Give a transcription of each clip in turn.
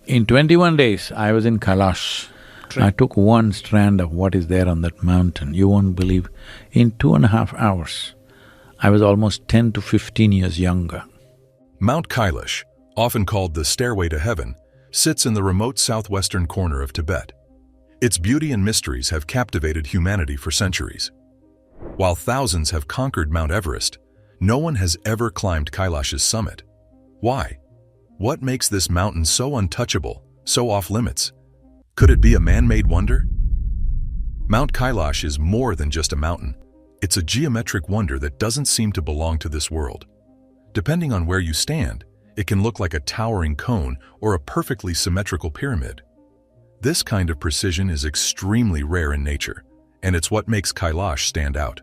In 21 days, I was in Kailash. I took one strand of what is there on that mountain. You won't believe, in 2.5 hours, I was almost 10 to 15 years younger. Mount Kailash, often called the Stairway to Heaven, sits in the remote southwestern corner of Tibet. Its beauty and mysteries have captivated humanity for centuries. While thousands have conquered Mount Everest, no one has ever climbed Kailash's summit. Why? What makes this mountain so untouchable, so off-limits? Could it be a man-made wonder? Mount Kailash is more than just a mountain. It's a geometric wonder that doesn't seem to belong to this world. Depending on where you stand, it can look like a towering cone or a perfectly symmetrical pyramid. This kind of precision is extremely rare in nature, and it's what makes Kailash stand out.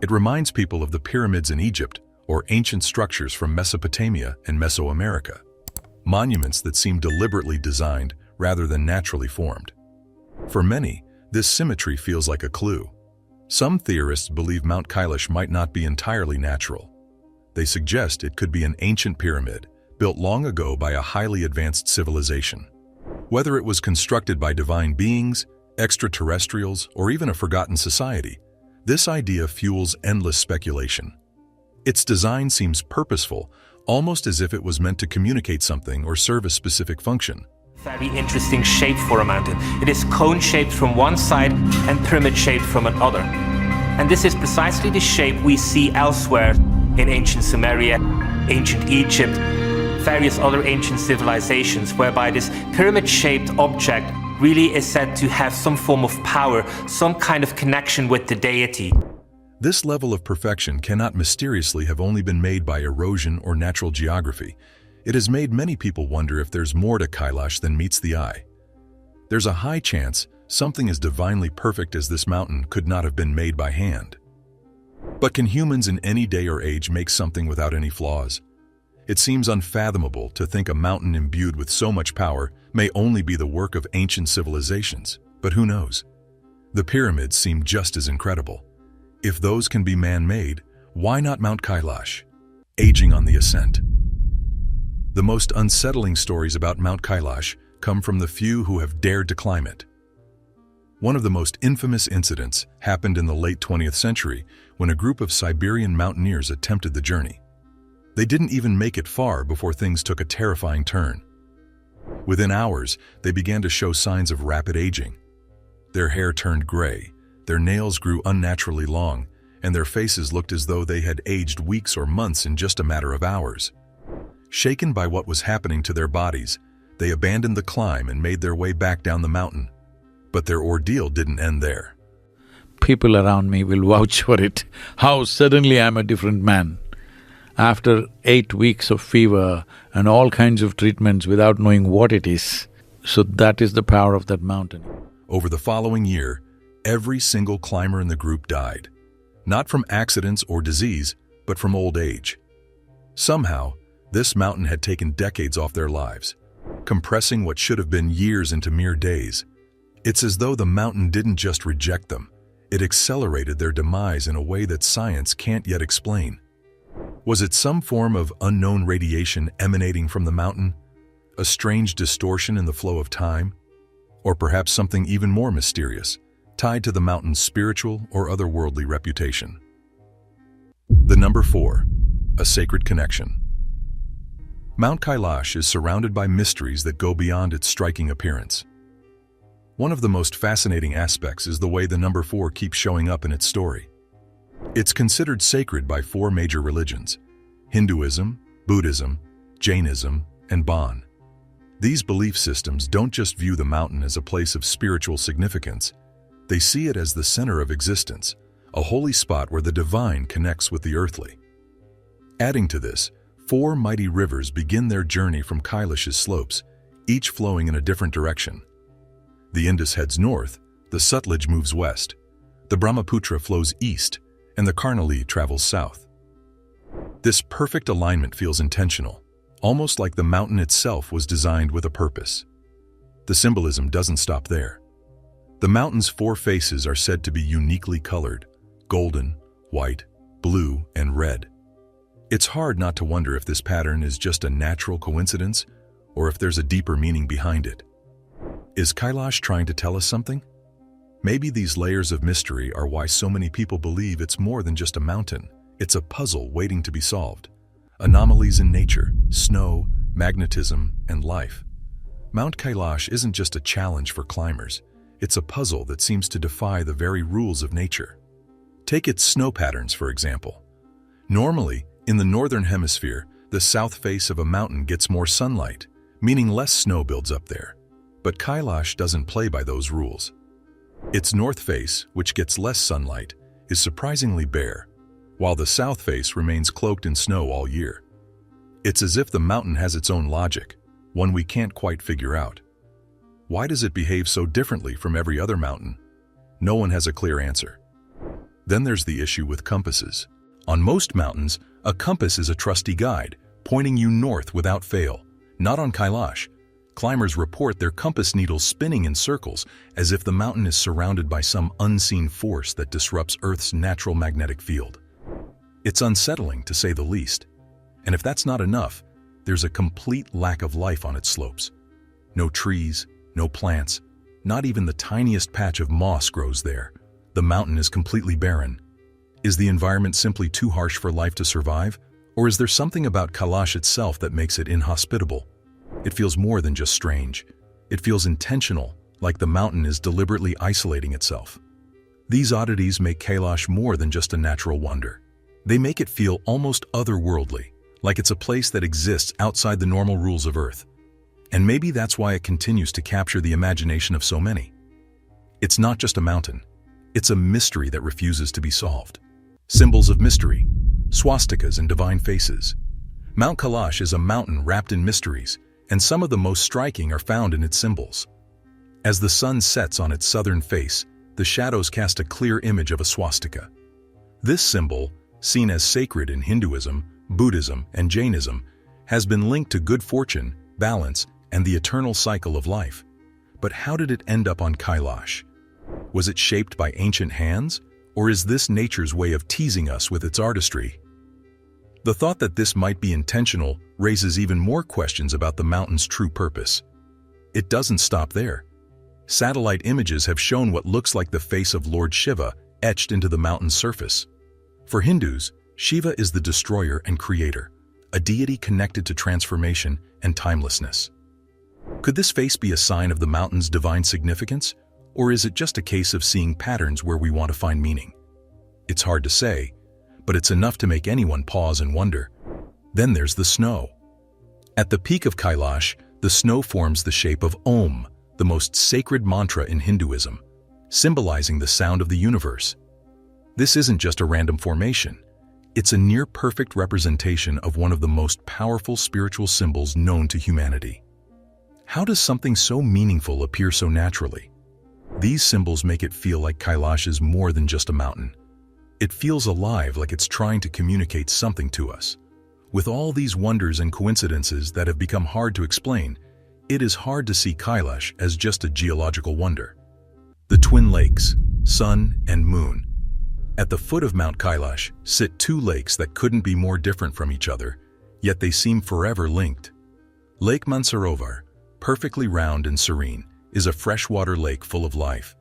It reminds people of the pyramids in Egypt or ancient structures from Mesopotamia and Mesoamerica. Monuments that seem deliberately designed rather than naturally formed. For many, this symmetry feels like a clue. Some theorists believe Mount Kailash might not be entirely natural. They suggest it could be an ancient pyramid built long ago by a highly advanced civilization. Whether it was constructed by divine beings, extraterrestrials, or even a forgotten society, this idea fuels endless speculation. Its design seems purposeful, almost as if it was meant to communicate something or serve a specific function. Very interesting shape for a mountain. It is cone-shaped from one side and pyramid-shaped from another. And this is precisely the shape we see elsewhere in ancient Sumeria, ancient Egypt, various other ancient civilizations, whereby this pyramid-shaped object really is said to have some form of power, some kind of connection with the deity. This level of perfection cannot mysteriously have only been made by erosion or natural geography. It has made many people wonder if there's more to Kailash than meets the eye. There's a high chance something as divinely perfect as this mountain could not have been made by hand. But can humans in any day or age make something without any flaws? It seems unfathomable to think a mountain imbued with so much power may only be the work of ancient civilizations, but who knows? The pyramids seem just as incredible. If those can be man-made, why not Mount Kailash, aging on the ascent? The most unsettling stories about Mount Kailash come from the few who have dared to climb it. One of the most infamous incidents happened in the late 20th century when a group of Siberian mountaineers attempted the journey. They didn't even make it far before things took a terrifying turn. Within hours, they began to show signs of rapid aging. Their hair turned gray, their nails grew unnaturally long, and their faces looked as though they had aged weeks or months in just a matter of hours. Shaken by what was happening to their bodies, they abandoned the climb and made their way back down the mountain. But their ordeal didn't end there. People around me will vouch for it, how suddenly I'm a different man. After 8 weeks of fever and all kinds of treatments without knowing what it is, so that is the power of that mountain. Over the following year, every single climber in the group died, not from accidents or disease, but from old age. Somehow, this mountain had taken decades off their lives, compressing what should have been years into mere days. It's as though the mountain didn't just reject them, it accelerated their demise in a way that science can't yet explain. Was it some form of unknown radiation emanating from the mountain? A strange distortion in the flow of time? Or perhaps something even more mysterious, tied to the mountain's spiritual or otherworldly reputation? The number 4, a sacred connection. Mount Kailash is surrounded by mysteries that go beyond its striking appearance. One of the most fascinating aspects is the way the number 4 keeps showing up in its story. It's considered sacred by 4 major religions: Hinduism, Buddhism, Jainism, and Bon. These belief systems don't just view the mountain as a place of spiritual significance, they see it as the center of existence, a holy spot where the divine connects with the earthly. Adding to this, 4 mighty rivers begin their journey from Kailash's slopes, each flowing in a different direction. The Indus heads north, the Sutlej moves west, the Brahmaputra flows east, and the Karnali travels south. This perfect alignment feels intentional, almost like the mountain itself was designed with a purpose. The symbolism doesn't stop there. The mountain's 4 faces are said to be uniquely colored: golden, white, blue, and red. It's hard not to wonder if this pattern is just a natural coincidence, or if there's a deeper meaning behind it. Is Kailash trying to tell us something? Maybe these layers of mystery are why so many people believe it's more than just a mountain. It's a puzzle waiting to be solved. Anomalies in nature, snow, magnetism, and life. Mount Kailash isn't just a challenge for climbers. It's a puzzle that seems to defy the very rules of nature. Take its snow patterns, for example. Normally, in the northern hemisphere, the south face of a mountain gets more sunlight, meaning less snow builds up there. But Kailash doesn't play by those rules. Its north face, which gets less sunlight, is surprisingly bare, while the south face remains cloaked in snow all year. It's as if the mountain has its own logic, one we can't quite figure out. Why does it behave so differently from every other mountain? No one has a clear answer. Then there's the issue with compasses. On most mountains, a compass is a trusty guide, pointing you north without fail. Not on Kailash. Climbers report their compass needles spinning in circles, as if the mountain is surrounded by some unseen force that disrupts Earth's natural magnetic field. It's unsettling, to say the least. And if that's not enough, there's a complete lack of life on its slopes. No trees, no plants, not even the tiniest patch of moss grows there. The mountain is completely barren. Is the environment simply too harsh for life to survive? Or is there something about Kailash itself that makes it inhospitable? It feels more than just strange. It feels intentional, like the mountain is deliberately isolating itself. These oddities make Kailash more than just a natural wonder. They make it feel almost otherworldly, like it's a place that exists outside the normal rules of Earth. And maybe that's why it continues to capture the imagination of so many. It's not just a mountain. It's a mystery that refuses to be solved. Symbols of mystery, swastikas and divine faces. Mount Kailash is a mountain wrapped in mysteries, and some of the most striking are found in its symbols. As the sun sets on its southern face, the shadows cast a clear image of a swastika. This symbol, seen as sacred in Hinduism, Buddhism, and Jainism, has been linked to good fortune, balance, and the eternal cycle of life. But how did it end up on Kailash? Was it shaped by ancient hands, or is this nature's way of teasing us with its artistry? The thought that this might be intentional raises even more questions about the mountain's true purpose. It doesn't stop there. Satellite images have shown what looks like the face of Lord Shiva etched into the mountain's surface. For Hindus, Shiva is the destroyer and creator, a deity connected to transformation and timelessness. Could this face be a sign of the mountain's divine significance, or is it just a case of seeing patterns where we want to find meaning? It's hard to say, but it's enough to make anyone pause and wonder. Then there's the snow. At the peak of Kailash, the snow forms the shape of Om, the most sacred mantra in Hinduism, symbolizing the sound of the universe. This isn't just a random formation. It's a near-perfect representation of one of the most powerful spiritual symbols known to humanity. How does something so meaningful appear so naturally? These symbols make it feel like Kailash is more than just a mountain. It feels alive, like it's trying to communicate something to us. With all these wonders and coincidences that have become hard to explain, it is hard to see Kailash as just a geological wonder. The twin lakes, sun and moon. At the foot of Mount Kailash sit two lakes that couldn't be more different from each other, yet they seem forever linked. Lake Mansarovar, perfectly round and serene, is a freshwater lake full of life.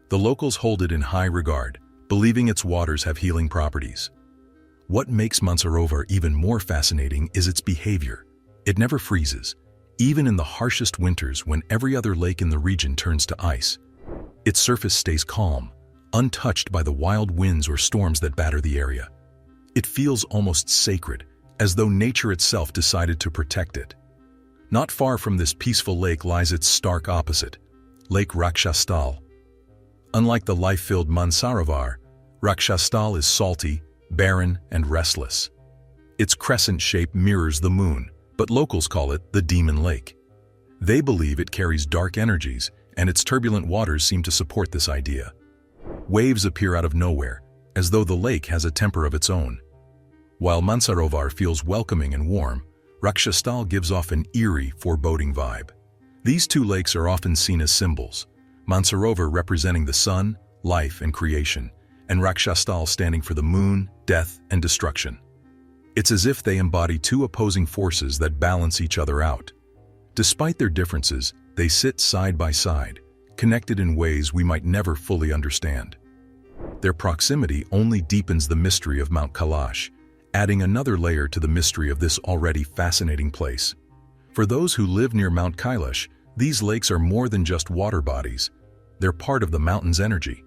The locals hold it in high regard, believing its waters have healing properties. What makes Mansarovar even more fascinating is its behavior. It never freezes, even in the harshest winters when every other lake in the region turns to ice. Its surface stays calm, untouched by the wild winds or storms that batter the area. It feels almost sacred, as though nature itself decided to protect it. Not far from this peaceful lake lies its stark opposite, Lake Rakshastal. Unlike the life-filled Mansarovar, Rakshastal is salty, barren, and restless. Its crescent shape mirrors the moon, but locals call it the Demon Lake. They believe it carries dark energies, and its turbulent waters seem to support this idea. Waves appear out of nowhere, as though the lake has a temper of its own. While Mansarovar feels welcoming and warm, Rakshastal gives off an eerie, foreboding vibe. These two lakes are often seen as symbols, Mansarovar representing the sun, life, and creation, and Rakshastal standing for the moon, death, and destruction. It's as if they embody two opposing forces that balance each other out. Despite their differences, they sit side by side, connected in ways we might never fully understand. Their proximity only deepens the mystery of Mount Kailash, adding another layer to the mystery of this already fascinating place. For those who live near Mount Kailash, these lakes are more than just water bodies. They're part of the mountain's energy.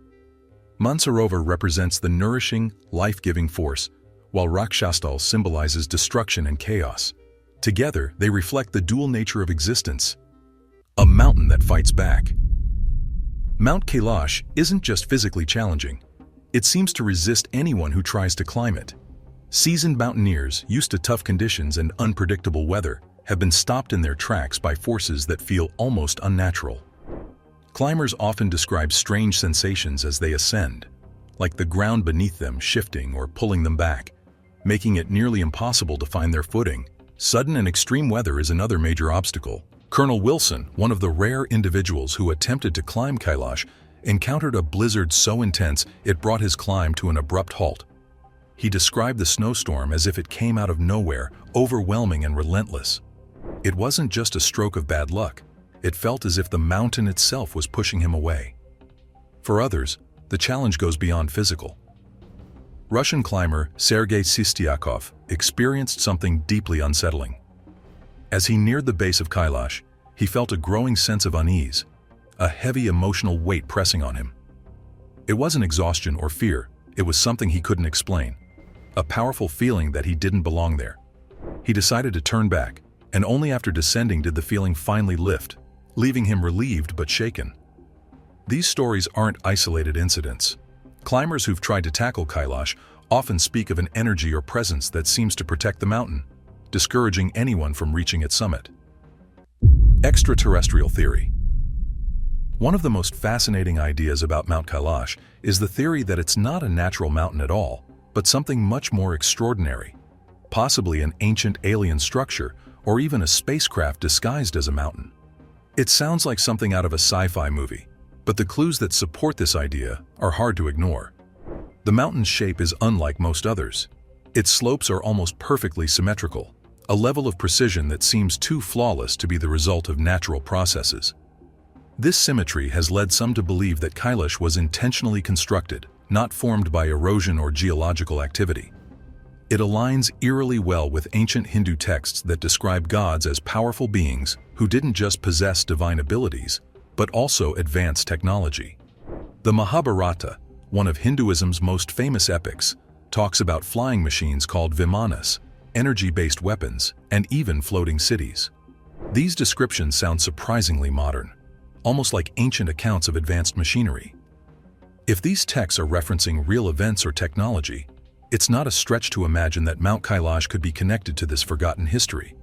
Mansarovar represents the nourishing, life-giving force, while Rakshastal symbolizes destruction and chaos. Together, they reflect the dual nature of existence, a mountain that fights back. Mount Kailash isn't just physically challenging. It seems to resist anyone who tries to climb it. Seasoned mountaineers, used to tough conditions and unpredictable weather, have been stopped in their tracks by forces that feel almost unnatural. Climbers often describe strange sensations as they ascend, like the ground beneath them shifting or pulling them back, making it nearly impossible to find their footing. Sudden and extreme weather is another major obstacle. Colonel Wilson, one of the rare individuals who attempted to climb Kailash, encountered a blizzard so intense it brought his climb to an abrupt halt. He described the snowstorm as if it came out of nowhere, overwhelming and relentless. It wasn't just a stroke of bad luck. It felt as if the mountain itself was pushing him away. For others, the challenge goes beyond physical. Russian climber Sergei Sistiakov experienced something deeply unsettling. As he neared the base of Kailash, he felt a growing sense of unease, a heavy emotional weight pressing on him. It wasn't exhaustion or fear, it was something he couldn't explain, a powerful feeling that he didn't belong there. He decided to turn back, and only after descending did the feeling finally lift, leaving him relieved but shaken. These stories aren't isolated incidents. Climbers who've tried to tackle Kailash often speak of an energy or presence that seems to protect the mountain, discouraging anyone from reaching its summit. Extraterrestrial theory. One of the most fascinating ideas about Mount Kailash is the theory that it's not a natural mountain at all, but something much more extraordinary, possibly an ancient alien structure or even a spacecraft disguised as a mountain. It sounds like something out of a sci-fi movie, but the clues that support this idea are hard to ignore. The mountain's shape is unlike most others. Its slopes are almost perfectly symmetrical, a level of precision that seems too flawless to be the result of natural processes. This symmetry has led some to believe that Kailash was intentionally constructed, not formed by erosion or geological activity. It aligns eerily well with ancient Hindu texts that describe gods as powerful beings who didn't just possess divine abilities, but also advanced technology. The Mahabharata, one of Hinduism's most famous epics, talks about flying machines called vimanas, energy-based weapons, and even floating cities. These descriptions sound surprisingly modern, almost like ancient accounts of advanced machinery. If these texts are referencing real events or technology, it's not a stretch to imagine that Mount Kailash could be connected to this forgotten history.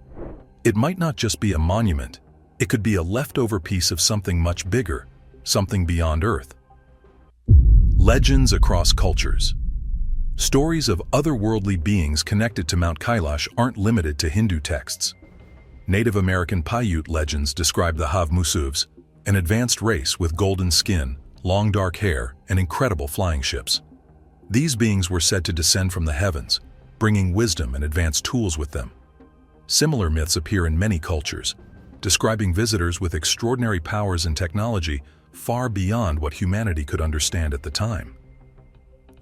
It might not just be a monument, it could be a leftover piece of something much bigger, something beyond Earth. Legends across cultures. Stories of otherworldly beings connected to Mount Kailash aren't limited to Hindu texts. Native American Paiute legends describe the Havmusuvs, an advanced race with golden skin, long dark hair, and incredible flying ships. These beings were said to descend from the heavens, bringing wisdom and advanced tools with them. Similar myths appear in many cultures, describing visitors with extraordinary powers and technology far beyond what humanity could understand at the time.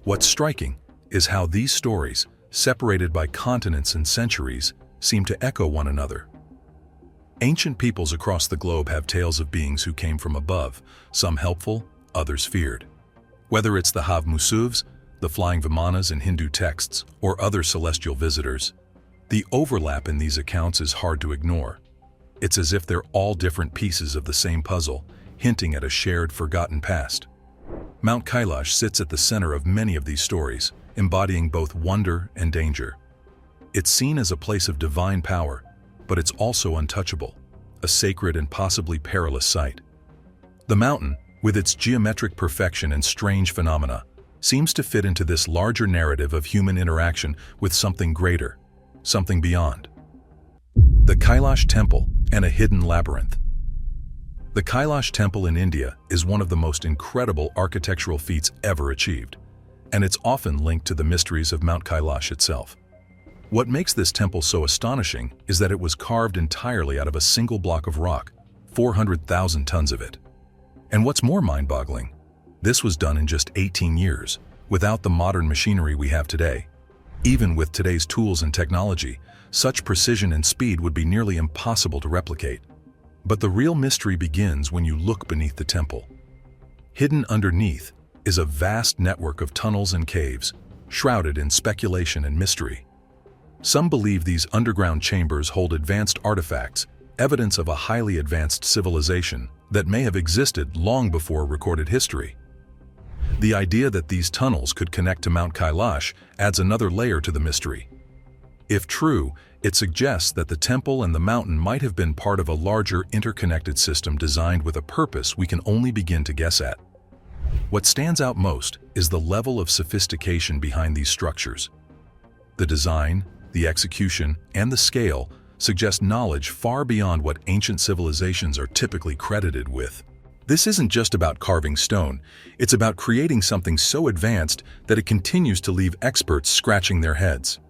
What's striking is how these stories, separated by continents and centuries, seem to echo one another. Ancient peoples across the globe have tales of beings who came from above, some helpful, others feared. Whether it's the Havmusuvs, the flying vimanas in Hindu texts, or other celestial visitors, the overlap in these accounts is hard to ignore. It's as if they're all different pieces of the same puzzle, hinting at a shared, forgotten past. Mount Kailash sits at the center of many of these stories, embodying both wonder and danger. It's seen as a place of divine power, but it's also untouchable, a sacred and possibly perilous site. The mountain, with its geometric perfection and strange phenomena, seems to fit into this larger narrative of human interaction with something greater, something beyond. The Kailash Temple and a hidden labyrinth. The Kailash Temple in India is one of the most incredible architectural feats ever achieved, and it's often linked to the mysteries of Mount Kailash itself. What makes this temple so astonishing is that it was carved entirely out of a single block of rock, 400,000 tons of it. And what's more mind-boggling, this was done in just 18 years, without the modern machinery we have today. Even with today's tools and technology, such precision and speed would be nearly impossible to replicate. But the real mystery begins when you look beneath the temple. Hidden underneath is a vast network of tunnels and caves, shrouded in speculation and mystery. Some believe these underground chambers hold advanced artifacts, evidence of a highly advanced civilization that may have existed long before recorded history. The idea that these tunnels could connect to Mount Kailash adds another layer to the mystery. If true, it suggests that the temple and the mountain might have been part of a larger interconnected system designed with a purpose we can only begin to guess at. What stands out most is the level of sophistication behind these structures. The design, the execution, and the scale suggest knowledge far beyond what ancient civilizations are typically credited with. This isn't just about carving stone, it's about creating something so advanced that it continues to leave experts scratching their heads.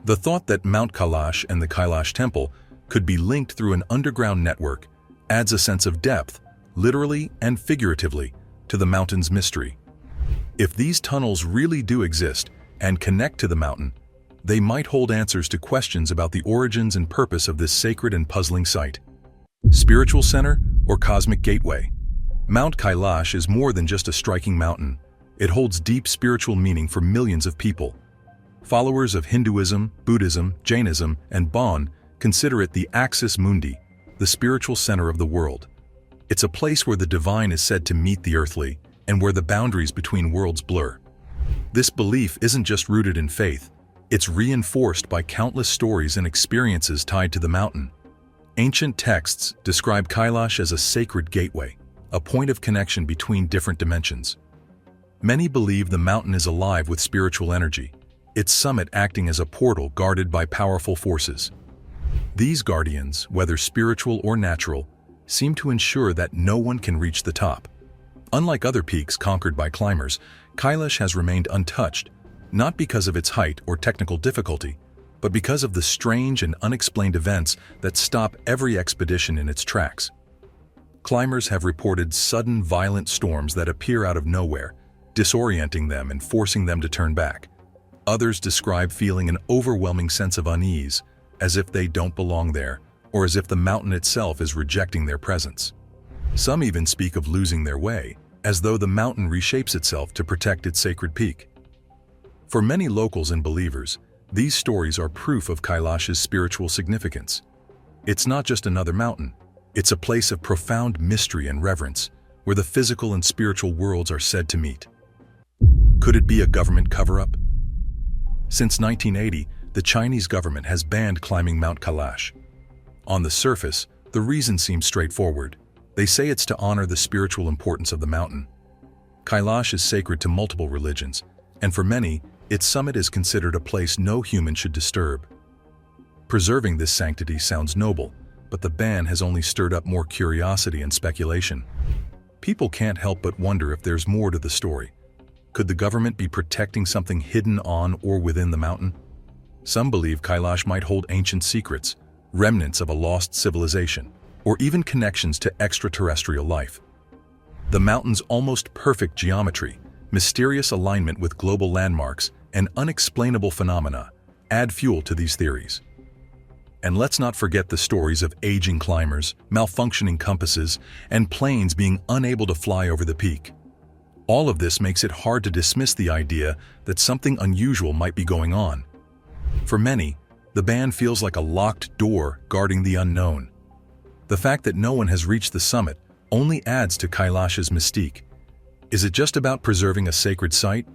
The thought that Mount Kailash and the Kailash Temple could be linked through an underground network adds a sense of depth, literally and figuratively, to the mountain's mystery. If these tunnels really do exist and connect to the mountain, they might hold answers to questions about the origins and purpose of this sacred and puzzling site. Spiritual center or cosmic gateway? Mount Kailash is more than just a striking mountain. It holds deep spiritual meaning for millions of people. Followers of Hinduism, Buddhism, Jainism, and Bon consider it the axis mundi, the spiritual center of the world. It's a place where the divine is said to meet the earthly and where the boundaries between worlds blur. This belief isn't just rooted in faith, it's reinforced by countless stories and experiences tied to the mountain. Ancient texts describe Kailash as a sacred gateway, a point of connection between different dimensions. Many believe the mountain is alive with spiritual energy, its summit acting as a portal guarded by powerful forces. These guardians, whether spiritual or natural, seem to ensure that no one can reach the top. Unlike other peaks conquered by climbers, Kailash has remained untouched, not because of its height or technical difficulty, but because of the strange and unexplained events that stop every expedition in its tracks. Climbers have reported sudden violent storms that appear out of nowhere, disorienting them and forcing them to turn back. Others describe feeling an overwhelming sense of unease, as if they don't belong there, or as if the mountain itself is rejecting their presence. Some even speak of losing their way, as though the mountain reshapes itself to protect its sacred peak. For many locals and believers, these stories are proof of Kailash's spiritual significance. It's not just another mountain, it's a place of profound mystery and reverence, where the physical and spiritual worlds are said to meet. Could it be a government cover-up? Since 1980, the Chinese government has banned climbing Mount Kailash. On the surface, the reason seems straightforward. They say it's to honor the spiritual importance of the mountain. Kailash is sacred to multiple religions, and for many, its summit is considered a place no human should disturb. Preserving this sanctity sounds noble, but the ban has only stirred up more curiosity and speculation. People can't help but wonder if there's more to the story. Could the government be protecting something hidden on or within the mountain? Some believe Kailash might hold ancient secrets, remnants of a lost civilization, or even connections to extraterrestrial life. The mountain's almost perfect geometry, mysterious alignment with global landmarks, and unexplainable phenomena add fuel to these theories. And let's not forget the stories of aging climbers, malfunctioning compasses, and planes being unable to fly over the peak. All of this makes it hard to dismiss the idea that something unusual might be going on. For many, the ban feels like a locked door guarding the unknown. The fact that no one has reached the summit only adds to Kailash's mystique. Is it just about preserving a sacred site?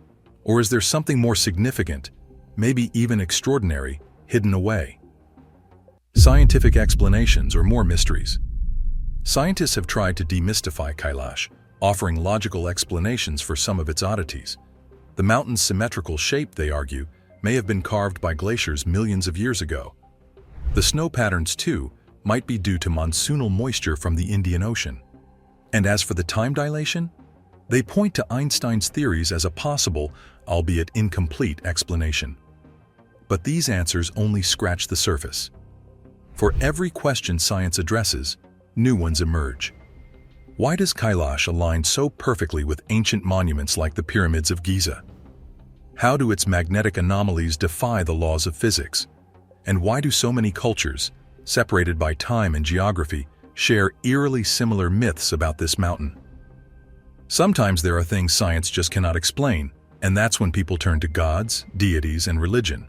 Or is there something more significant, maybe even extraordinary, hidden away? Scientific explanations or more mysteries. Scientists have tried to demystify Kailash, offering logical explanations for some of its oddities. The mountain's symmetrical shape, they argue, may have been carved by glaciers millions of years ago. The snow patterns, too, might be due to monsoonal moisture from the Indian Ocean. And as for the time dilation, they point to Einstein's theories as a possible, albeit incomplete, explanation. But these answers only scratch the surface. For every question science addresses, new ones emerge. Why does Kailash align so perfectly with ancient monuments like the pyramids of Giza? How do its magnetic anomalies defy the laws of physics? And why do so many cultures, separated by time and geography, share eerily similar myths about this mountain? Sometimes there are things science just cannot explain, and that's when people turn to gods, deities, and religion.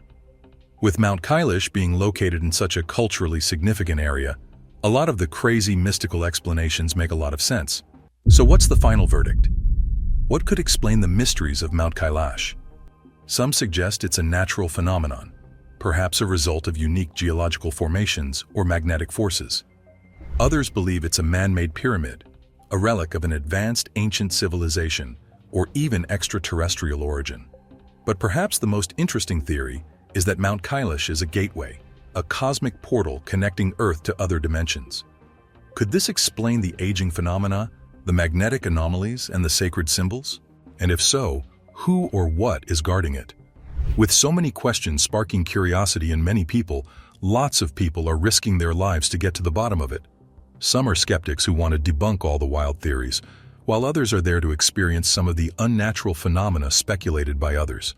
With Mount Kailash being located in such a culturally significant area, a lot of the crazy mystical explanations make a lot of sense. So what's the final verdict? What could explain the mysteries of Mount Kailash? Some suggest it's a natural phenomenon, perhaps a result of unique geological formations or magnetic forces. Others believe it's a man-made pyramid, a relic of an advanced ancient civilization, or even extraterrestrial origin. But perhaps the most interesting theory is that Mount Kailash is a gateway, a cosmic portal connecting Earth to other dimensions. Could this explain the aging phenomena, the magnetic anomalies, and the sacred symbols? And if so, who or what is guarding it? With so many questions sparking curiosity in many people, lots of people are risking their lives to get to the bottom of it. Some are skeptics who want to debunk all the wild theories, while others are there to experience some of the unnatural phenomena speculated by others.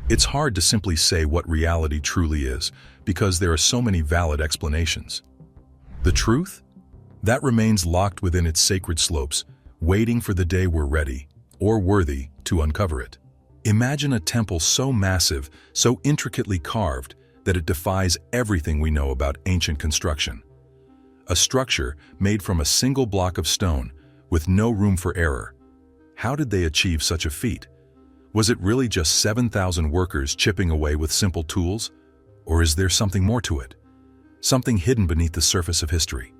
It's hard to simply say what reality truly is, because there are so many valid explanations. The truth? That remains locked within its sacred slopes, waiting for the day we're ready, or worthy, to uncover it. Imagine a temple so massive, so intricately carved, that it defies everything we know about ancient construction. A structure made from a single block of stone, with no room for error. How did they achieve such a feat? Was it really just 7,000 workers chipping away with simple tools? Or is there something more to it? Something hidden beneath the surface of history?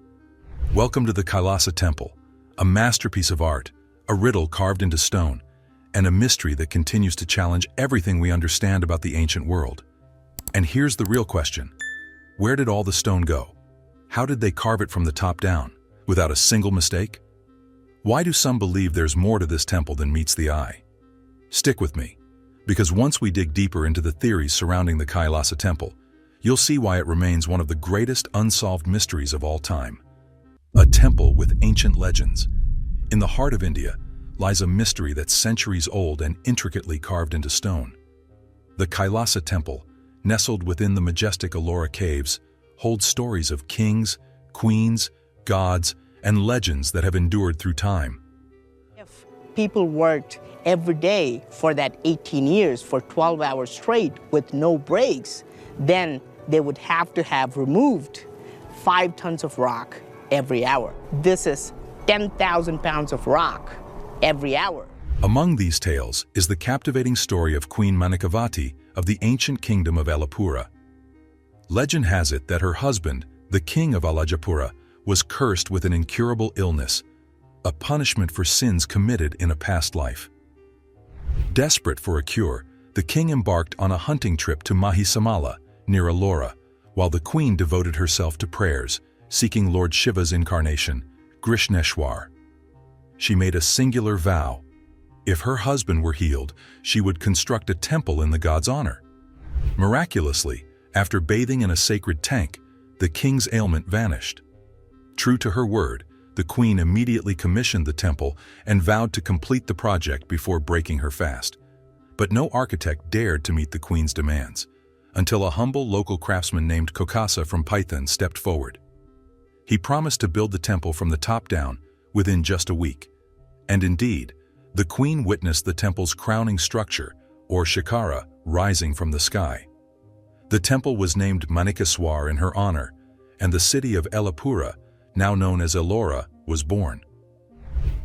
Welcome to the Kailash Temple, a masterpiece of art, a riddle carved into stone, and a mystery that continues to challenge everything we understand about the ancient world. And here's the real question. Where did all the stone go? How did they carve it from the top down, without a single mistake? Why do some believe there's more to this temple than meets the eye? Stick with me, because once we dig deeper into the theories surrounding the Kailash Temple, you'll see why it remains one of the greatest unsolved mysteries of all time. A temple with ancient legends. In the heart of India lies a mystery that's centuries old and intricately carved into stone. The Kailash Temple, nestled within the majestic Ellora caves, holds stories of kings, queens, gods, and legends that have endured through time. If people worked every day for that 18 years, for 12 hours straight with no breaks, then they would have to have removed 5 tons of rock every hour. This is 10,000 pounds of rock every hour. Among these tales is the captivating story of Queen Manikavati of the ancient kingdom of Alapura. Legend has it that her husband, the king of Alajapura, was cursed with an incurable illness, a punishment for sins committed in a past life. Desperate for a cure, the king embarked on a hunting trip to Mahisamala, near Ellora, while the queen devoted herself to prayers, seeking Lord Shiva's incarnation, Grishneshwar. She made a singular vow. If her husband were healed, she would construct a temple in the god's honor. Miraculously, after bathing in a sacred tank, the king's ailment vanished. True to her word, the queen immediately commissioned the temple and vowed to complete the project before breaking her fast. But no architect dared to meet the queen's demands, until a humble local craftsman named Kokasa from Python stepped forward. He promised to build the temple from the top down within just a week. And indeed, the queen witnessed the temple's crowning structure, or shikara, rising from the sky. The temple was named Manikeswar in her honor, and the city of Alapura, now known as Ellora, was born.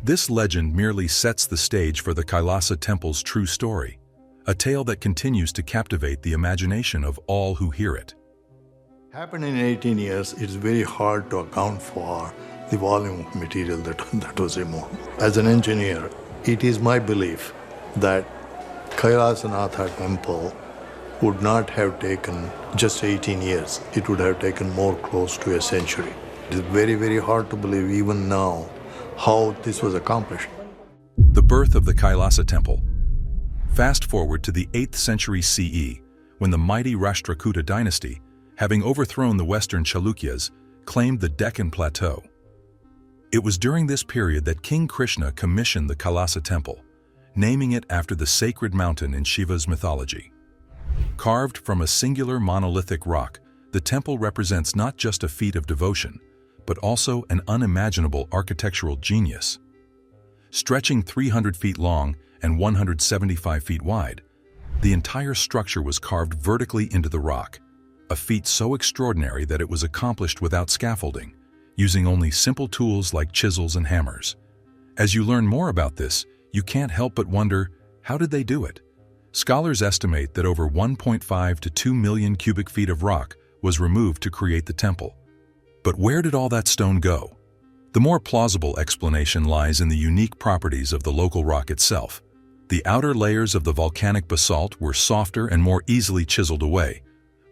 This legend merely sets the stage for the Kailash Temple's true story, a tale that continues to captivate the imagination of all who hear it. Happened in 18 years, it's very hard to account for the volume of material that was removed. As an engineer, it is my belief that Kailasanath temple would not have taken just 18 years. It would have taken more, close to a century. It is very, very hard to believe even now how this was accomplished. The birth of the Kailash Temple. Fast forward to the 8th century CE, when the mighty Rashtrakuta dynasty, having overthrown the western Chalukyas, claimed the Deccan Plateau. It was during this period that King Krishna commissioned the Kailasa temple, naming it after the sacred mountain in Shiva's mythology. Carved from a singular monolithic rock, the temple represents not just a feat of devotion, but also an unimaginable architectural genius. Stretching 300 feet long and 175 feet wide, the entire structure was carved vertically into the rock, a feat so extraordinary that it was accomplished without scaffolding, using only simple tools like chisels and hammers. As you learn more about this, you can't help but wonder, how did they do it? Scholars estimate that over 1.5 to 2 million cubic feet of rock was removed to create the temple. But where did all that stone go? The more plausible explanation lies in the unique properties of the local rock itself. The outer layers of the volcanic basalt were softer and more easily chiseled away,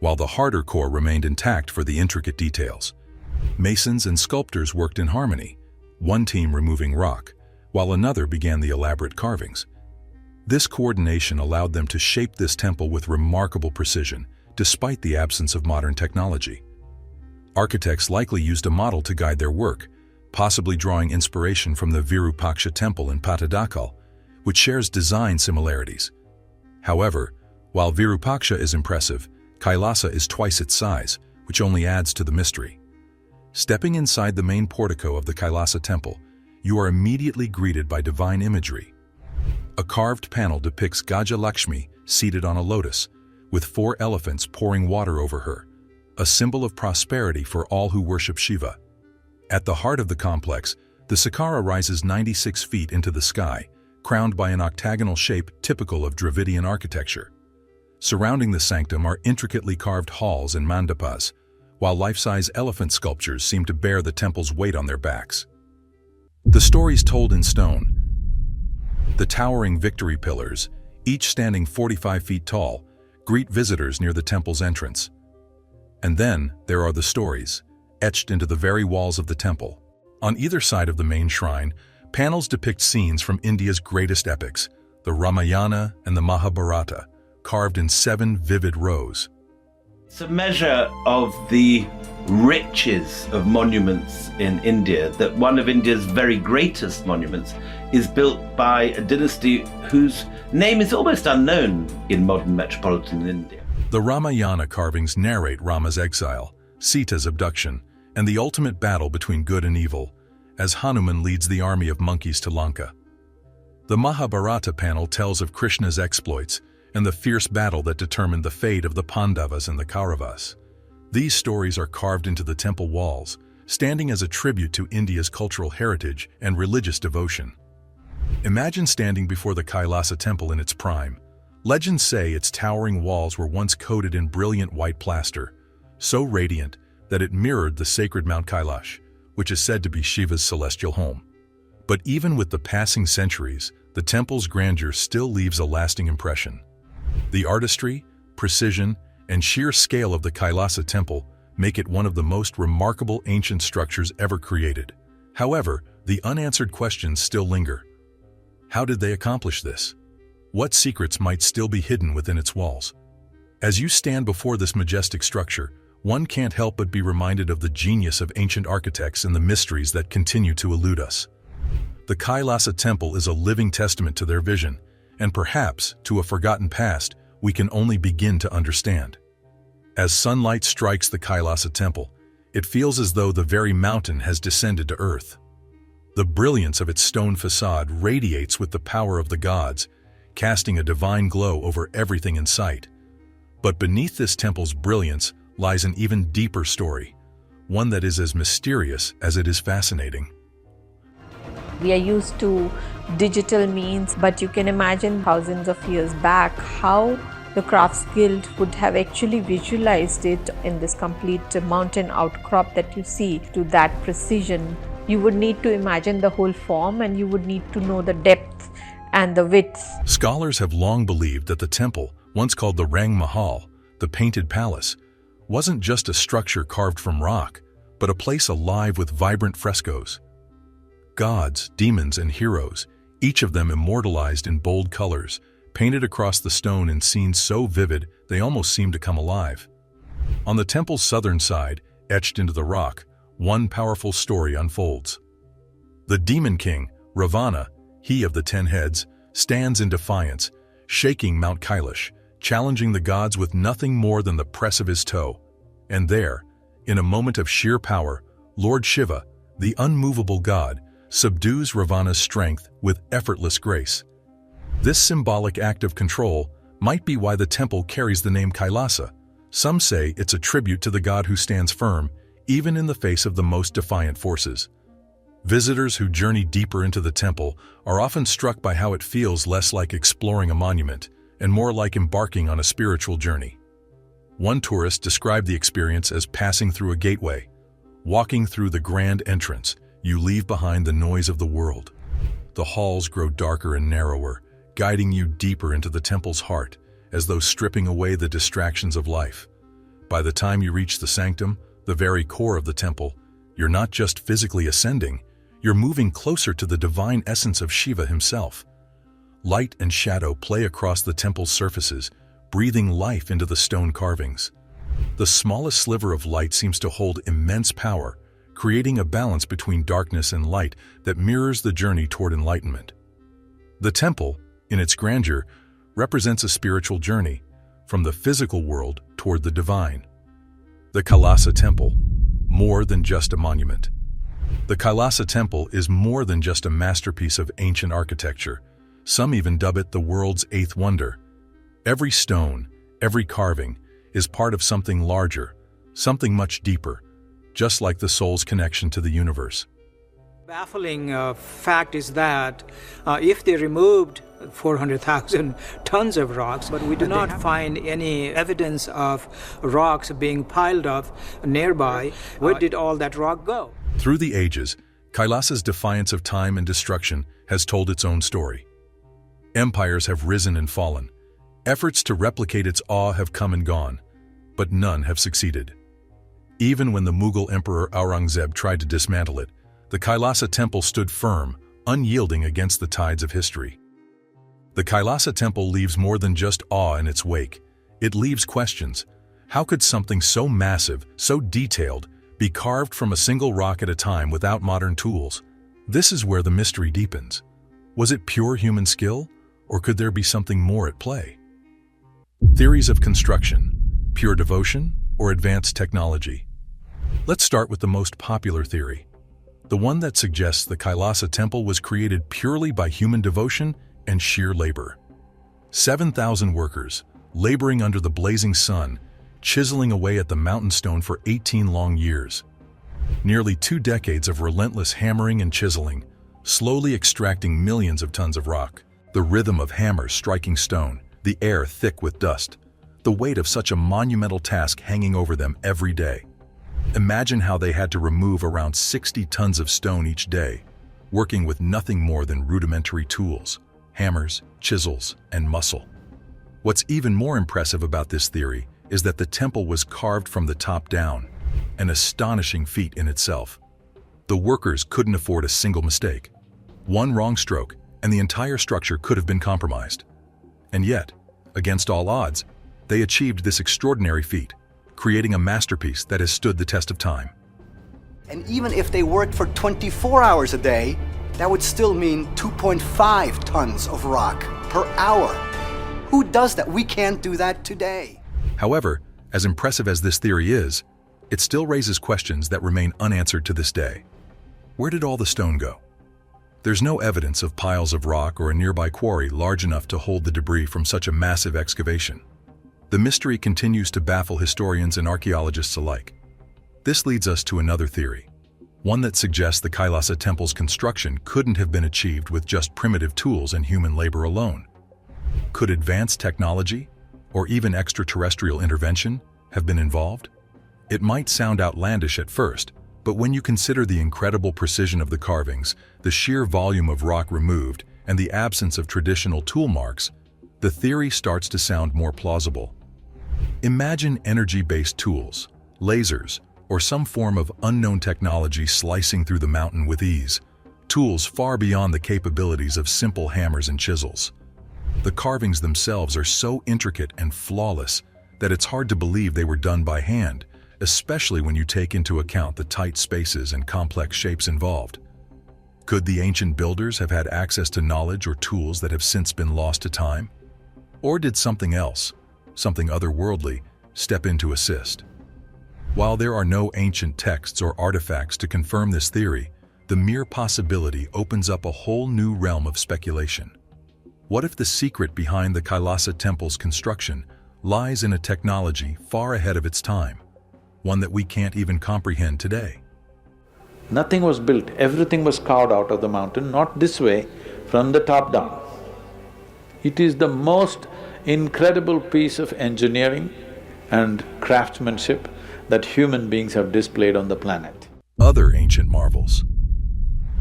while the harder core remained intact for the intricate details. Masons and sculptors worked in harmony, one team removing rock, while another began the elaborate carvings. This coordination allowed them to shape this temple with remarkable precision, despite the absence of modern technology. Architects likely used a model to guide their work, possibly drawing inspiration from the Virupaksha temple in Pattadakal, which shares design similarities. However, while Virupaksha is impressive, Kailasa is twice its size, which only adds to the mystery. Stepping inside the main portico of the Kailasa temple, you are immediately greeted by divine imagery. A carved panel depicts Gaja Lakshmi seated on a lotus, with 4 elephants pouring water over her, a symbol of prosperity for all who worship Shiva. At the heart of the complex, the Sakara rises 96 feet into the sky, crowned by an octagonal shape typical of Dravidian architecture. Surrounding the sanctum are intricately carved halls and mandapas, while life-size elephant sculptures seem to bear the temple's weight on their backs. The stories told in stone. The towering victory pillars, each standing 45 feet tall, greet visitors near the temple's entrance. And then there are the stories, etched into the very walls of the temple. On either side of the main shrine, panels depict scenes from India's greatest epics, the Ramayana and the Mahabharata, carved in 7 vivid rows. It's a measure of the riches of monuments in India, that one of India's very greatest monuments is built by a dynasty whose name is almost unknown in modern metropolitan India. The Ramayana carvings narrate Rama's exile, Sita's abduction, and the ultimate battle between good and evil, as Hanuman leads the army of monkeys to Lanka. The Mahabharata panel tells of Krishna's exploits and the fierce battle that determined the fate of the Pandavas and the Kauravas. These stories are carved into the temple walls, standing as a tribute to India's cultural heritage and religious devotion. Imagine standing before the Kailasa temple in its prime. Legends say its towering walls were once coated in brilliant white plaster, so radiant that it mirrored the sacred Mount Kailash, which is said to be Shiva's celestial home. But even with the passing centuries, the temple's grandeur still leaves a lasting impression. The artistry, precision, and sheer scale of the Kailasa temple make it one of the most remarkable ancient structures ever created. However, the unanswered questions still linger. How did they accomplish this? What secrets might still be hidden within its walls? As you stand before this majestic structure, one can't help but be reminded of the genius of ancient architects and the mysteries that continue to elude us. The Kailasa temple is a living testament to their vision, and perhaps, to a forgotten past, we can only begin to understand. As sunlight strikes the Kailasa temple, it feels as though the very mountain has descended to earth. The brilliance of its stone facade radiates with the power of the gods, casting a divine glow over everything in sight. But beneath this temple's brilliance lies an even deeper story, one that is as mysterious as it is fascinating. We are used to digital means, but you can imagine thousands of years back how the Crafts Guild would have actually visualized it in this complete mountain outcrop that you see to that precision. You would need to imagine the whole form, and you would need to know the depth and the width. Scholars have long believed that the temple, once called the Rang Mahal, the Painted Palace, wasn't just a structure carved from rock, but a place alive with vibrant frescoes. Gods, demons, and heroes, each of them immortalized in bold colors, painted across the stone in scenes so vivid they almost seem to come alive. On the temple's southern side, etched into the rock, one powerful story unfolds. The demon king, Ravana, he of the 10 heads, stands in defiance, shaking Mount Kailash, challenging the gods with nothing more than the press of his toe. And there, in a moment of sheer power, Lord Shiva, the unmovable god, subdues Ravana's strength with effortless grace. This symbolic act of control might be why the temple carries the name Kailasa. Some say it's a tribute to the god who stands firm, even in the face of the most defiant forces. Visitors who journey deeper into the temple are often struck by how it feels less like exploring a monument and more like embarking on a spiritual journey. One tourist described the experience as passing through a gateway. Walking through the grand entrance, you leave behind the noise of the world. The halls grow darker and narrower, guiding you deeper into the temple's heart, as though stripping away the distractions of life. By the time you reach the sanctum, the very core of the temple, you're not just physically ascending, you're moving closer to the divine essence of Shiva himself. Light and shadow play across the temple's surfaces, breathing life into the stone carvings. The smallest sliver of light seems to hold immense power, creating a balance between darkness and light that mirrors the journey toward enlightenment. The temple, in its grandeur, represents a spiritual journey, from the physical world toward the divine. The Kailasa Temple, more than just a monument. The Kailasa Temple is more than just a masterpiece of ancient architecture. Some even dub it the world's 8th wonder. Every stone, every carving, is part of something larger, something much deeper, just like the soul's connection to the universe. Baffling fact is that if they removed 400,000 tons of rocks, but we do not find any evidence of rocks being piled up nearby, where did all that rock go? Through the ages, Kailasa's defiance of time and destruction has told its own story. Empires have risen and fallen. Efforts to replicate its awe have come and gone, but none have succeeded. Even when the Mughal Emperor Aurangzeb tried to dismantle it, the Kailasa Temple stood firm, unyielding against the tides of history. The Kailasa Temple leaves more than just awe in its wake. It leaves questions. How could something so massive, so detailed, be carved from a single rock at a time without modern tools? This is where the mystery deepens. Was it pure human skill, or could there be something more at play? Theories of construction, pure devotion, or advanced technology? Let's start with the most popular theory, the one that suggests the Kailasa Temple was created purely by human devotion and sheer labor. 7,000 workers, laboring under the blazing sun, chiseling away at the mountain stone for 18 long years. Nearly 2 decades of relentless hammering and chiseling, slowly extracting millions of tons of rock. The rhythm of hammers striking stone, the air thick with dust, the weight of such a monumental task hanging over them every day. Imagine how they had to remove around 60 tons of stone each day, working with nothing more than rudimentary tools, hammers, chisels, and muscle. What's even more impressive about this theory is that the temple was carved from the top down, an astonishing feat in itself. The workers couldn't afford a single mistake. One wrong stroke, and the entire structure could have been compromised. And yet, against all odds, they achieved this extraordinary feat, creating a masterpiece that has stood the test of time. And even if they worked for 24 hours a day, that would still mean 2.5 tons of rock per hour. Who does that? We can't do that today. However, as impressive as this theory is, it still raises questions that remain unanswered to this day. Where did all the stone go? There's no evidence of piles of rock or a nearby quarry large enough to hold the debris from such a massive excavation. The mystery continues to baffle historians and archaeologists alike. This leads us to another theory, one that suggests the Kailasa Temple's construction couldn't have been achieved with just primitive tools and human labor alone. Could advanced technology, or even extraterrestrial intervention, have been involved? It might sound outlandish at first, but when you consider the incredible precision of the carvings, the sheer volume of rock removed, and the absence of traditional tool marks, the theory starts to sound more plausible. Imagine energy-based tools, lasers, or some form of unknown technology slicing through the mountain with ease, tools far beyond the capabilities of simple hammers and chisels. The carvings themselves are so intricate and flawless that it's hard to believe they were done by hand, especially when you take into account the tight spaces and complex shapes involved. Could the ancient builders have had access to knowledge or tools that have since been lost to time? Or did something else, something otherworldly, step in to assist? While there are no ancient texts or artifacts to confirm this theory, the mere possibility opens up a whole new realm of speculation. What if the secret behind the Kailasa temple's construction lies in a technology far ahead of its time, one that we can't even comprehend today? Nothing was built, everything was carved out of the mountain, not this way, from the top down. It is the most incredible piece of engineering and craftsmanship that human beings have displayed on the planet. Other ancient marvels.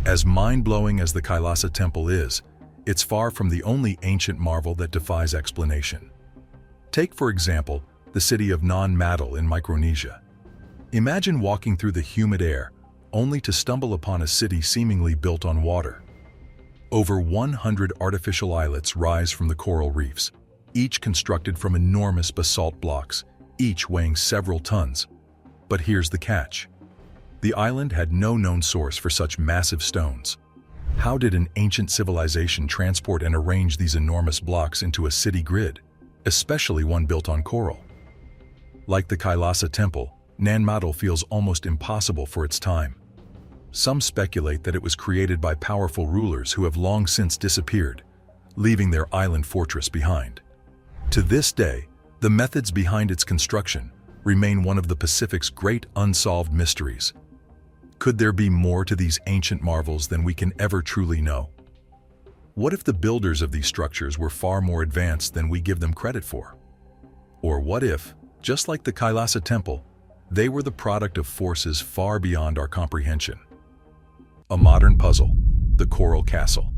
As mind-blowing as the Kailasa temple is, it's far from the only ancient marvel that defies explanation. Take, for example, the city of Non-Madol in Micronesia. Imagine walking through the humid air, only to stumble upon a city seemingly built on water. Over 100 artificial islets rise from the coral reefs, each constructed from enormous basalt blocks, each weighing several tons. But here's the catch. The island had no known source for such massive stones. How did an ancient civilization transport and arrange these enormous blocks into a city grid, especially one built on coral? Like the Kailasa temple, Non-Madol feels almost impossible for its time. Some speculate that it was created by powerful rulers who have long since disappeared, leaving their island fortress behind. To this day, the methods behind its construction remain one of the Pacific's great unsolved mysteries. Could there be more to these ancient marvels than we can ever truly know? What if the builders of these structures were far more advanced than we give them credit for? Or what if, just like the Kailasa temple, they were the product of forces far beyond our comprehension? A modern puzzle, the Coral Castle.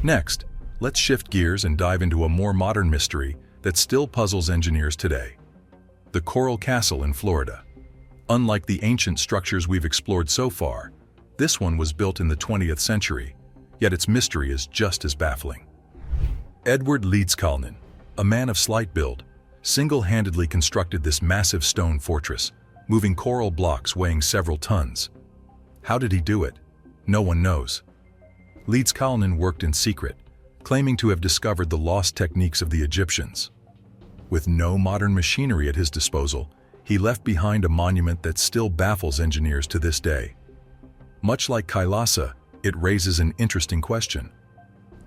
Next, let's shift gears and dive into a more modern mystery that still puzzles engineers today: the Coral Castle in Florida. Unlike the ancient structures we've explored so far, this one was built in the 20th century, yet its mystery is just as baffling. Edward Leedskalnin, a man of slight build, single-handedly constructed this massive stone fortress, moving coral blocks weighing several tons. How did he do it? No one knows. Leedskalnin worked in secret, claiming to have discovered the lost techniques of the Egyptians. With no modern machinery at his disposal, he left behind a monument that still baffles engineers to this day. Much like Kailasa, it raises an interesting question.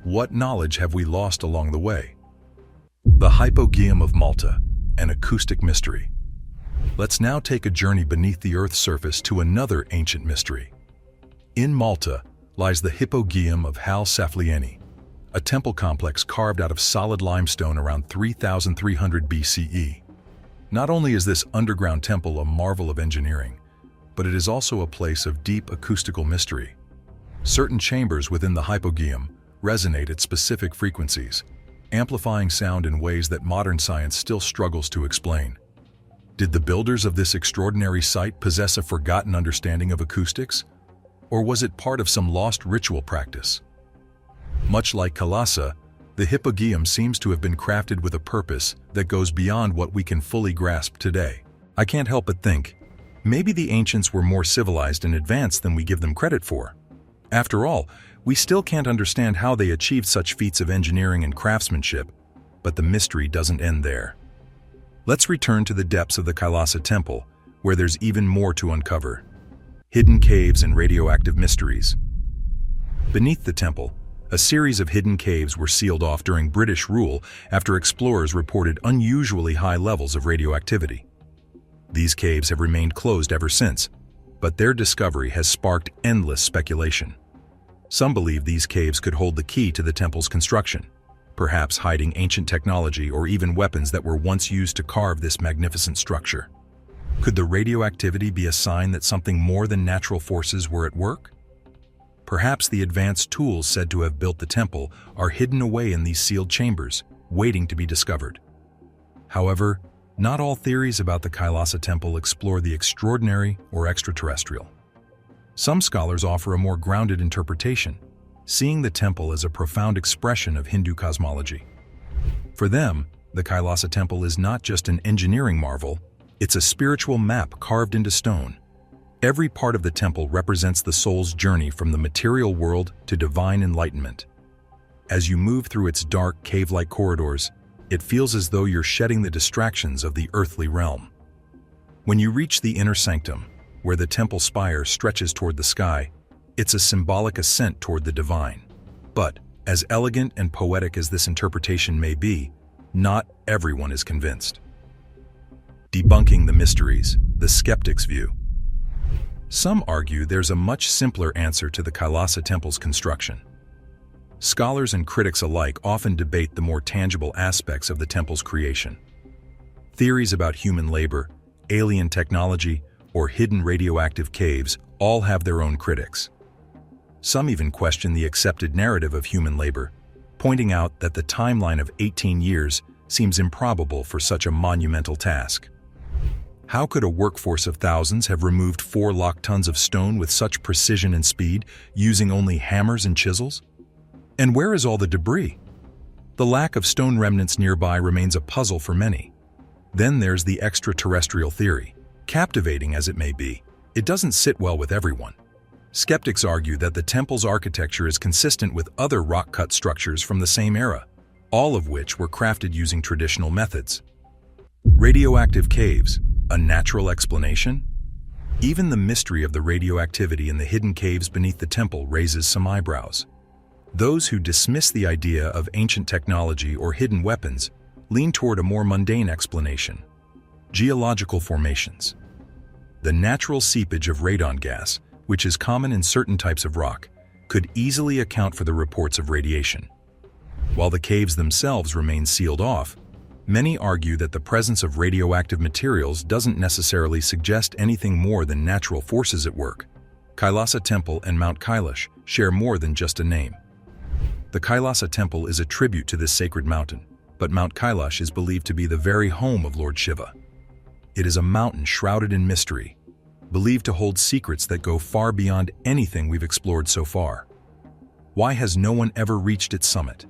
What knowledge have we lost along the way? The Hypogeum of Malta, an acoustic mystery. Let's now take a journey beneath the Earth's surface to another ancient mystery. In Malta lies the Hypogeum of Hal Saflieni, a temple complex carved out of solid limestone around 3300 BCE. Not only is this underground temple a marvel of engineering, but it is also a place of deep acoustical mystery. Certain chambers within the Hypogeum resonate at specific frequencies, amplifying sound in ways that modern science still struggles to explain. Did the builders of this extraordinary site possess a forgotten understanding of acoustics? Or was it part of some lost ritual practice? Much like Kailasa, the Hypogeum seems to have been crafted with a purpose that goes beyond what we can fully grasp today. I can't help but think, maybe the ancients were more civilized and advanced than we give them credit for. After all, we still can't understand how they achieved such feats of engineering and craftsmanship, but the mystery doesn't end there. Let's return to the depths of the Kailasa temple, where there's even more to uncover. Hidden caves and radioactive mysteries. Beneath the temple, a series of hidden caves were sealed off during British rule after explorers reported unusually high levels of radioactivity. These caves have remained closed ever since, but their discovery has sparked endless speculation. Some believe these caves could hold the key to the temple's construction, perhaps hiding ancient technology or even weapons that were once used to carve this magnificent structure. Could the radioactivity be a sign that something more than natural forces were at work? Perhaps the advanced tools said to have built the temple are hidden away in these sealed chambers, waiting to be discovered. However, not all theories about the Kailasa temple explore the extraordinary or extraterrestrial. Some scholars offer a more grounded interpretation, seeing the temple as a profound expression of Hindu cosmology. For them, the Kailasa temple is not just an engineering marvel, it's a spiritual map carved into stone. Every part of the temple represents the soul's journey from the material world to divine enlightenment. As you move through its dark, cave-like corridors, it feels as though you're shedding the distractions of the earthly realm. When you reach the inner sanctum, where the temple spire stretches toward the sky, it's a symbolic ascent toward the divine. But, as elegant and poetic as this interpretation may be, not everyone is convinced. Debunking the mysteries, the skeptic's view. Some argue there's a much simpler answer to the Kailasa temple's construction. Scholars and critics alike often debate the more tangible aspects of the temple's creation. Theories about human labor, alien technology, or hidden radioactive caves all have their own critics. Some even question the accepted narrative of human labor, pointing out that the timeline of 18 years seems improbable for such a monumental task. How could a workforce of thousands have removed 4 lakh tons of stone with such precision and speed, using only hammers and chisels? And where is all the debris? The lack of stone remnants nearby remains a puzzle for many. Then there's the extraterrestrial theory. Captivating as it may be, it doesn't sit well with everyone. Skeptics argue that the temple's architecture is consistent with other rock-cut structures from the same era, all of which were crafted using traditional methods. Radioactive caves, a natural explanation? Even the mystery of the radioactivity in the hidden caves beneath the temple raises some eyebrows. Those who dismiss the idea of ancient technology or hidden weapons lean toward a more mundane explanation: geological formations. The natural seepage of radon gas, which is common in certain types of rock, could easily account for the reports of radiation. While the caves themselves remain sealed off, many argue that the presence of radioactive materials doesn't necessarily suggest anything more than natural forces at work. Kailasa Temple and Mount Kailash share more than just a name. The Kailasa Temple is a tribute to this sacred mountain, but Mount Kailash is believed to be the very home of Lord Shiva. It is a mountain shrouded in mystery, believed to hold secrets that go far beyond anything we've explored so far. Why has no one ever reached its summit?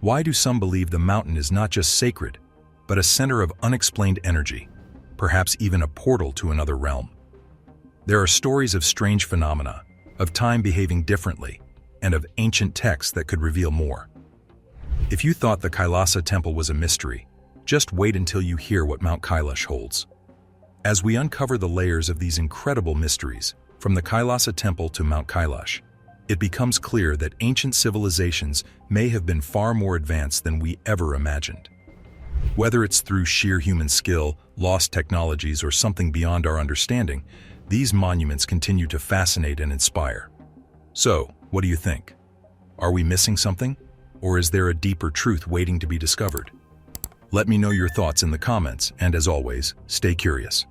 Why do some believe the mountain is not just sacred, but a center of unexplained energy, perhaps even a portal to another realm? There are stories of strange phenomena, of time behaving differently, and of ancient texts that could reveal more. If you thought the Kailasa Temple was a mystery, just wait until you hear what Mount Kailash holds. As we uncover the layers of these incredible mysteries, from the Kailasa Temple to Mount Kailash, it becomes clear that ancient civilizations may have been far more advanced than we ever imagined. Whether it's through sheer human skill, lost technologies, or something beyond our understanding, these monuments continue to fascinate and inspire. So, what do you think? Are we missing something? Or is there a deeper truth waiting to be discovered? Let me know your thoughts in the comments, and as always, stay curious.